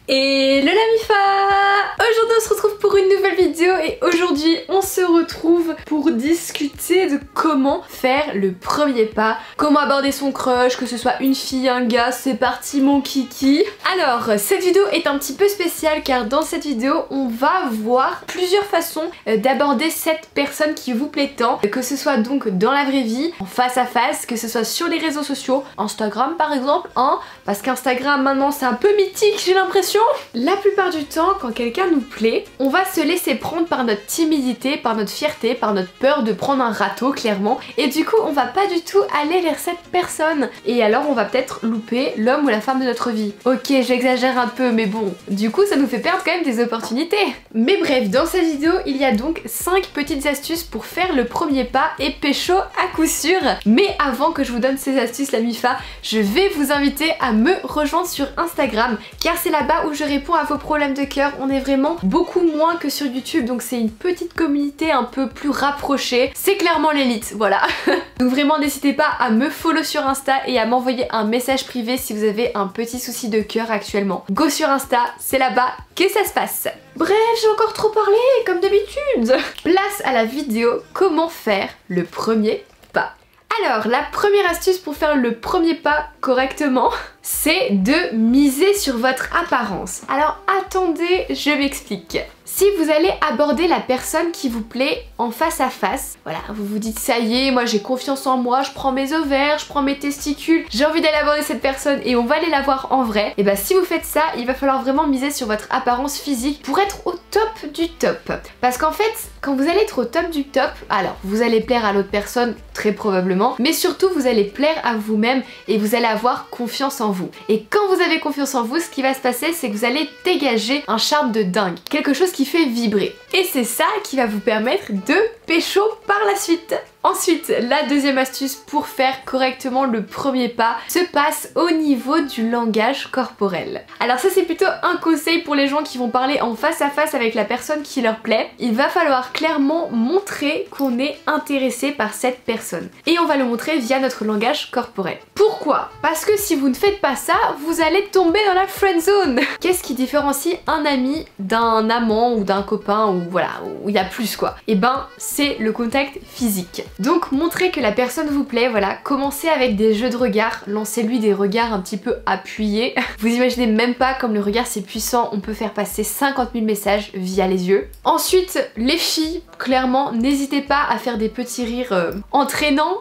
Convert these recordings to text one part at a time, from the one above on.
Et le Lamifa! Aujourd'hui on se retrouve pour une nouvelle vidéo et aujourd'hui on se retrouve pour discuter de comment faire le premier pas, comment aborder son crush, que ce soit une fille, un gars, c'est parti mon kiki. Alors cette vidéo est un petit peu spéciale car dans cette vidéo on va voir plusieurs façons d'aborder cette personne qui vous plaît tant, que ce soit donc dans la vraie vie, en face à face, que ce soit sur les réseaux sociaux, Instagram par exemple, hein, parce qu'Instagram maintenant c'est un peu mythique j'ai l'impression. La plupart du temps quand quelqu'un nous plaît, on va se laisser prendre par notre timidité, par notre fierté, par notre peur de prendre un râteau clairement, et du coup on va pas du tout aller vers cette personne et alors on va peut-être louper l'homme ou la femme de notre vie. Ok, j'exagère un peu mais bon, du coup ça nous fait perdre quand même des opportunités. Mais bref, dans cette vidéo il y a donc 5 petites astuces pour faire le premier pas et pécho à coup sûr. Mais avant que je vous donne ces astuces la MIFA, je vais vous inviter à me rejoindre sur Instagram car c'est là-bas où je réponds à vos problèmes de cœur. On est vraiment beaucoup moins que sur YouTube, donc c'est une petite communauté un peu plus rapprochée. C'est clairement l'élite, voilà. Donc vraiment n'hésitez pas à me follow sur Insta et à m'envoyer un message privé si vous avez un petit souci de cœur actuellement. Go sur Insta, c'est là-bas que ça se passe. Bref, j'ai encore trop parlé comme d'habitude. Place à la vidéo comment faire le premier pas. Alors, la première astuce pour faire le premier pas correctement, c'est de miser sur votre apparence. Alors attendez, je m'explique. Si vous allez aborder la personne qui vous plaît en face à face, voilà, vous vous dites ça y est, moi j'ai confiance en moi, je prends mes ovaires, je prends mes testicules, j'ai envie d'aller aborder cette personne et on va aller la voir en vrai, et bah si vous faites ça, il va falloir vraiment miser sur votre apparence physique pour être au top du top. Parce qu'en fait, quand vous allez être au top du top, alors vous allez plaire à l'autre personne, très probablement, mais surtout vous allez plaire à vous-même et vous allez avoir confiance en vous. Et quand vous avez confiance en vous, ce qui va se passer, c'est que vous allez dégager un charme de dingue, quelque chose qui fait vibrer. Et c'est ça qui va vous permettre de pécho par la suite. Ensuite, la deuxième astuce pour faire correctement le premier pas se passe au niveau du langage corporel. Alors ça c'est plutôt un conseil pour les gens qui vont parler en face à face avec la personne qui leur plaît. Il va falloir clairement montrer qu'on est intéressé par cette personne. Et on va le montrer via notre langage corporel. Pourquoi? Parce que si vous ne faites pas ça, vous allez tomber dans la friend zone. Qu'est-ce qui différencie un ami d'un amant ou d'un copain ou voilà, où il y a plus quoi? Et ben c'est le contact physique. Donc montrez que la personne vous plaît, voilà, commencez avec des jeux de regard, lancez-lui des regards un petit peu appuyés. Vous imaginez même pas comme le regard c'est puissant, on peut faire passer 50 000 messages via les yeux. Ensuite, les filles, clairement, n'hésitez pas à faire des petits rires entraînants.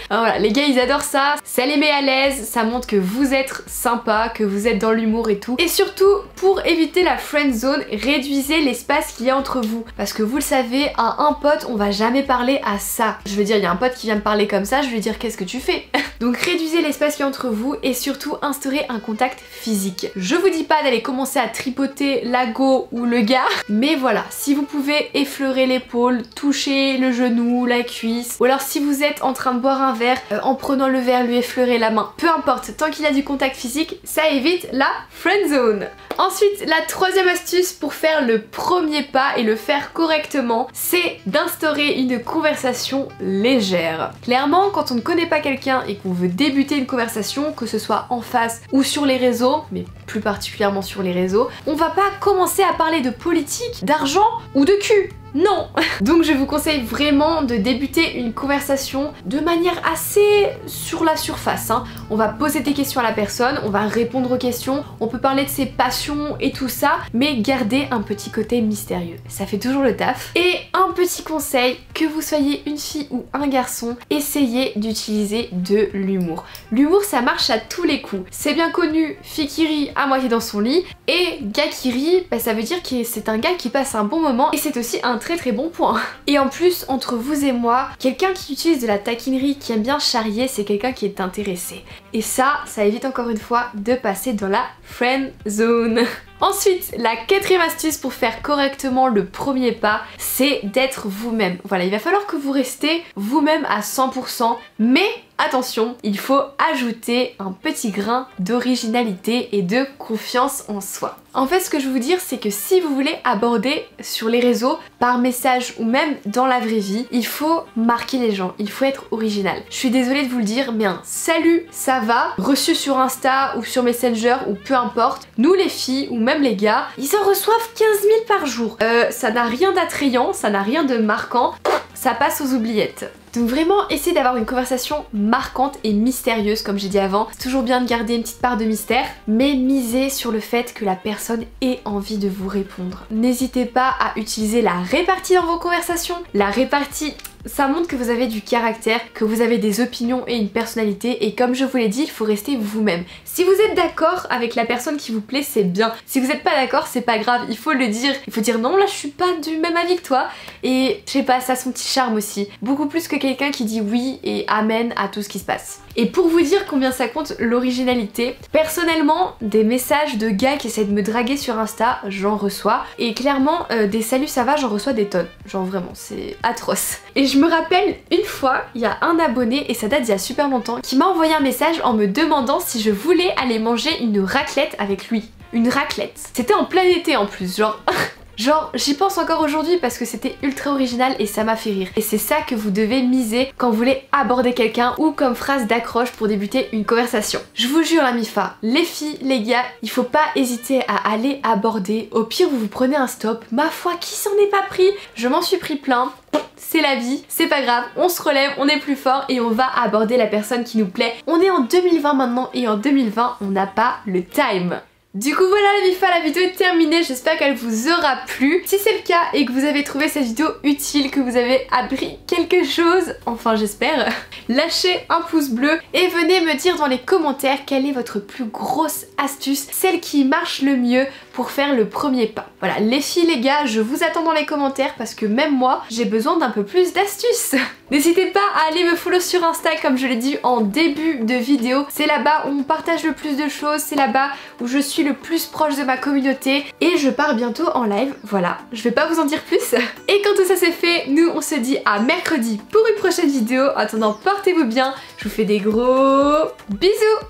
Alors voilà, les gars ils adorent ça, ça les met à l'aise, ça montre que vous êtes sympa, que vous êtes dans l'humour et tout. Et surtout, pour éviter la friend zone, réduisez l'espace qu'il y a entre vous. Parce que vous le savez, à un pote, on va jamais parler à ça. Je veux dire, il y a un pote qui vient me parler comme ça, je vais lui dire qu'est-ce que tu fais? Donc réduisez l'espace qu'il y a entre vous et surtout instaurez un contact physique. Je vous dis pas d'aller commencer à tripoter la go ou le gars, mais voilà, si vous pouvez effleurer l'épaule, toucher le genou, la cuisse, ou alors si vous êtes en train de boire un verre, en prenant le verre, lui effleurer la main, peu importe, tant qu'il y a du contact physique, ça évite la friend zone. Ensuite, la troisième astuce pour faire le premier pas et le faire correctement, c'est d'instaurer une conversation légère. Clairement, quand on ne connaît pas quelqu'un et qu'on veut débuter une conversation, que ce soit en face ou sur les réseaux, mais plus particulièrement sur les réseaux, on va pas commencer à parler de politique, d'argent ou de cul. Non. Donc je vous conseille vraiment de débuter une conversation de manière assez sur la surface, hein. On va poser des questions à la personne, on va répondre aux questions, on peut parler de ses passions et tout ça, mais garder un petit côté mystérieux. Ça fait toujours le taf. Et un petit conseil, que vous soyez une fille ou un garçon, essayez d'utiliser de l'humour. L'humour ça marche à tous les coups. C'est bien connu, fille qui rit à moitié dans son lit, et gars qui rit, bah, ça veut dire que c'est un gars qui passe un bon moment, et c'est aussi un très bon point. Et en plus, entre vous et moi, quelqu'un qui utilise de la taquinerie, qui aime bien charrier, c'est quelqu'un qui est intéressé. Et ça évite encore une fois de passer dans la friend zone. Ensuite, la quatrième astuce pour faire correctement le premier pas, c'est d'être vous-même. Voilà, il va falloir que vous restez vous-même à 100%, mais attention, il faut ajouter un petit grain d'originalité et de confiance en soi. En fait, ce que je veux vous dire, c'est que si vous voulez aborder sur les réseaux, par message ou même dans la vraie vie, il faut marquer les gens, il faut être original. Je suis désolée de vous le dire, mais un salut, ça va, reçu sur Insta ou sur Messenger ou peu importe, nous les filles ou même les gars, ils en reçoivent 15 000 par jour. Ça n'a rien d'attrayant, ça n'a rien de marquant, ça passe aux oubliettes. Donc vraiment, essayez d'avoir une conversation marquante et mystérieuse, comme j'ai dit avant. C'est toujours bien de garder une petite part de mystère, mais misez sur le fait que la personne ait envie de vous répondre. N'hésitez pas à utiliser la répartie dans vos conversations. La répartie, ça montre que vous avez du caractère, que vous avez des opinions et une personnalité, et comme je vous l'ai dit, il faut rester vous-même. Si vous êtes d'accord avec la personne qui vous plaît, c'est bien. Si vous n'êtes pas d'accord, c'est pas grave, il faut le dire. Il faut dire non, là je suis pas du même avis que toi, et je sais pas, ça a son petit charme aussi. Beaucoup plus que quelqu'un qui dit oui et amen à tout ce qui se passe. Et pour vous dire combien ça compte l'originalité, personnellement, des messages de gars qui essaient de me draguer sur Insta, j'en reçois. Et clairement, des salut ça va, j'en reçois des tonnes. Genre vraiment, c'est atroce. Et je me rappelle une fois, il y a un abonné, et ça date d'il y a super longtemps, qui m'a envoyé un message en me demandant si je voulais aller manger une raclette avec lui. Une raclette. C'était en plein été en plus, genre... Genre, j'y pense encore aujourd'hui parce que c'était ultra original et ça m'a fait rire. Et c'est ça que vous devez miser quand vous voulez aborder quelqu'un ou comme phrase d'accroche pour débuter une conversation. Je vous jure la MIFA, les filles, les gars, il faut pas hésiter à aller aborder. Au pire, vous vous prenez un stop. Ma foi, qui s'en est pas pris? Je m'en suis pris plein. C'est la vie, c'est pas grave, on se relève, on est plus fort et on va aborder la personne qui nous plaît. On est en 2020 maintenant et en 2020, on n'a pas le time. Du coup voilà la MIFA, la vidéo est terminée, j'espère qu'elle vous aura plu. Si c'est le cas et que vous avez trouvé cette vidéo utile, que vous avez appris quelque chose, enfin j'espère, lâchez un pouce bleu et venez me dire dans les commentaires quelle est votre plus grosse astuce, celle qui marche le mieux pour faire le premier pas. Voilà, les filles, les gars, je vous attends dans les commentaires parce que même moi, j'ai besoin d'un peu plus d'astuces. N'hésitez pas à aller me follow sur Insta comme je l'ai dit en début de vidéo. C'est là-bas où on partage le plus de choses, c'est là-bas où je suis le plus proche de ma communauté et je pars bientôt en live. Voilà, je vais pas vous en dire plus. Et quand tout ça c'est fait, nous on se dit à mercredi pour une prochaine vidéo. En attendant, portez-vous bien, je vous fais des gros bisous.